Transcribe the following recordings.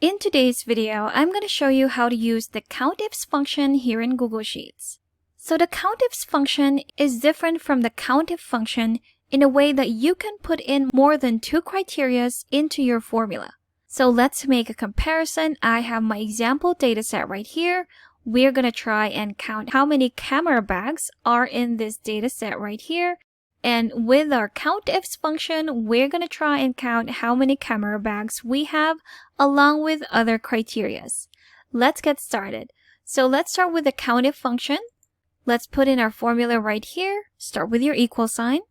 In today's video, I'm going to show you how to use the COUNTIFS function here in Google Sheets. So the COUNTIFS function is different from the COUNTIF function in a way that you can put in more than two criteria into your formula. So let's make a comparison. I have my example dataset right here. We're going to try and count how many camera bags are in this dataset right here. And with our COUNTIFS function, we're going to try and count how many camera bags we have along with other criteria. Let's get started. So let's start with the COUNTIF function. Let's put in our formula right here. Start with your equal sign.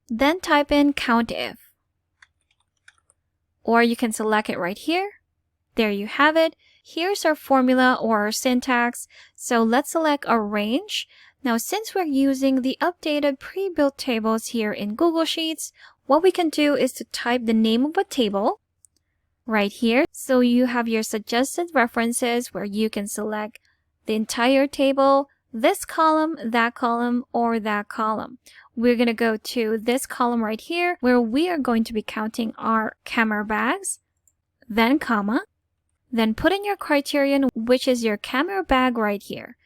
Then type in COUNTIF. Or you can select it right here. There you have it. Here's our formula or our syntax. So let's select our range. Now, since we're using the updated pre-built tables here in Google Sheets, what we can do is to type the name of a table right here. So you have your suggested references where you can select the entire table, this column, or that column. We're going to go to this column right here where we are going to be counting our camera bags, then comma, then put in your criterion, which is your camera bag right here.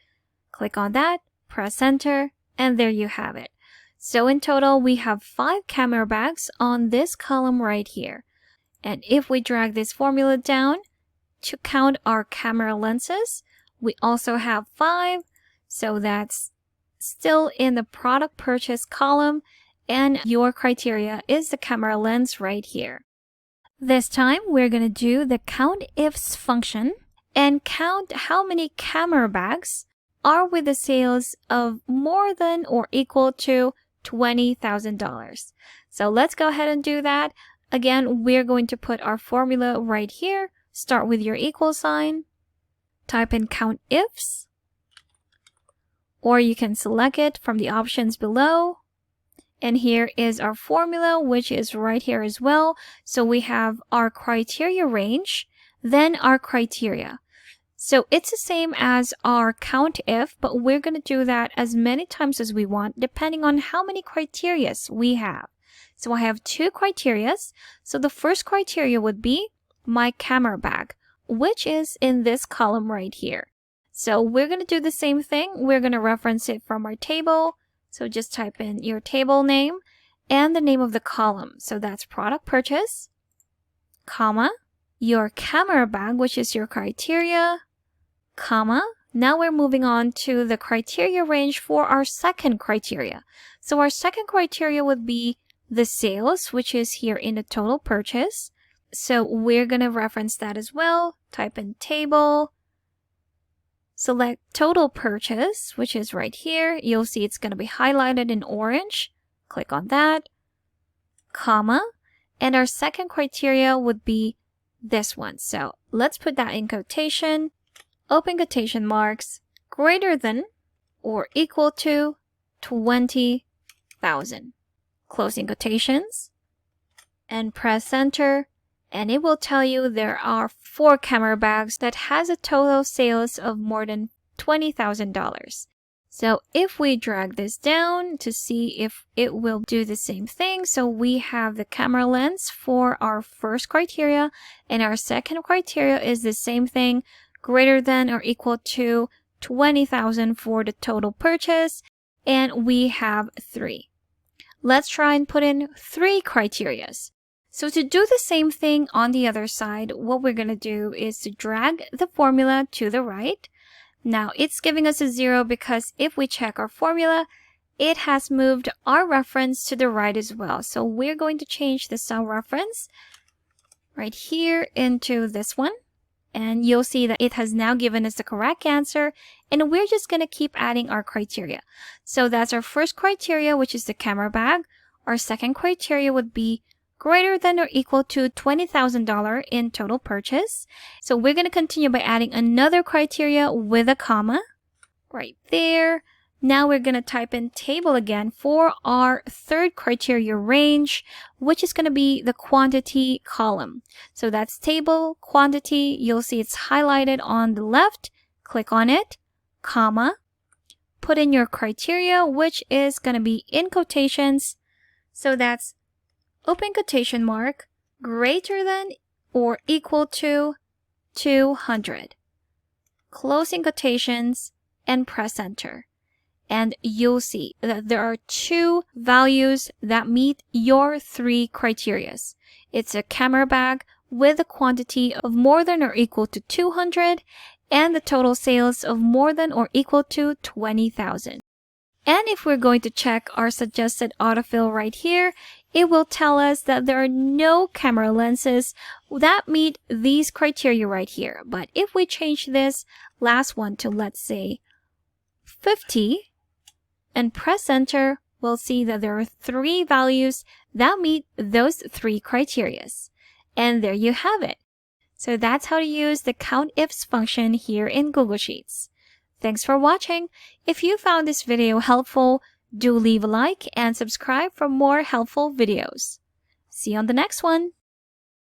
Click on that. Press enter, and there you have it. So in total, we have 5 camera bags on this column right here. And if we drag this formula down to count our camera lenses, we also have 5. So that's still in the product purchase column, and your criteria is the camera lens right here. This time, we're going to do the COUNTIFS function and count how many camera bags are with the sales of more than or equal to $20,000. So let's go ahead and do that. Again, we're going to put our formula right here. Start with your equal sign. Type in COUNTIFS. Or you can select it from the options below. And here is our formula, which is right here as well. So we have our criteria range, then our criteria. So it's the same as our COUNTIF, but we're going to do that as many times as we want, depending on how many criteria we have. So I have 2 criteria. So the first criteria would be my camera bag, which is in this column right here. So we're going to do the same thing. We're going to reference it from our table. So just type in your table name and the name of the column. So that's product purchase, comma, your camera bag, which is your criteria, comma. Now we're moving on to the criteria range for our second criteria. So our second criteria would be the sales, which is here in the total purchase. So we're going to reference that as well. Type in table, select total purchase, which is right here. You'll see it's going to be highlighted in orange. Click on that, comma. And our second criteria would be this one. So let's put that in quotation. Open quotation marks, greater than or equal to 20,000. Closing quotations, and press enter, and it will tell you there are 4 camera bags that has a total sales of more than $20,000. So if we drag this down to see if it will do the same thing, so we have the camera lens for our first criteria, and our second criteria is the same thing, greater than or equal to 20,000 for the total purchase, and we have 3. Let's try and put in 3 criteria. So to do the same thing on the other side, what we're going to do is to drag the formula to the right. Now it's giving us a 0 because if we check our formula, it has moved our reference to the right as well. So we're going to change the cell reference right here into this one. And you'll see that it has now given us the correct answer, and we're just going to keep adding our criteria. So that's our first criteria, which is the camera bag. Our second criteria would be greater than or equal to $20,000 in total purchase. So we're going to continue by adding another criteria with a comma right there. Now we're going to type in table again for our third criteria range, which is going to be the quantity column. So that's table, quantity. You'll see it's highlighted on the left. Click on it, comma. Put in your criteria, which is going to be in quotations. So that's open quotation mark, greater than or equal to 200. Closing quotations and press enter. And you'll see that there are two values that meet your three criteria. It's a camera bag with a quantity of more than or equal to 200 and the total sales of more than or equal to 20,000. And if we're going to check our suggested autofill right here, it will tell us that there are no camera lenses that meet these criteria right here. But if we change this last one to, let's say, 50 and press enter, we'll see that there are three values that meet those three criteria. And there you have it. So that's how to use the COUNTIFS function here in Google Sheets. Thanks for watching. If you found this video helpful, do leave a like and subscribe for more helpful videos. See you on the next one.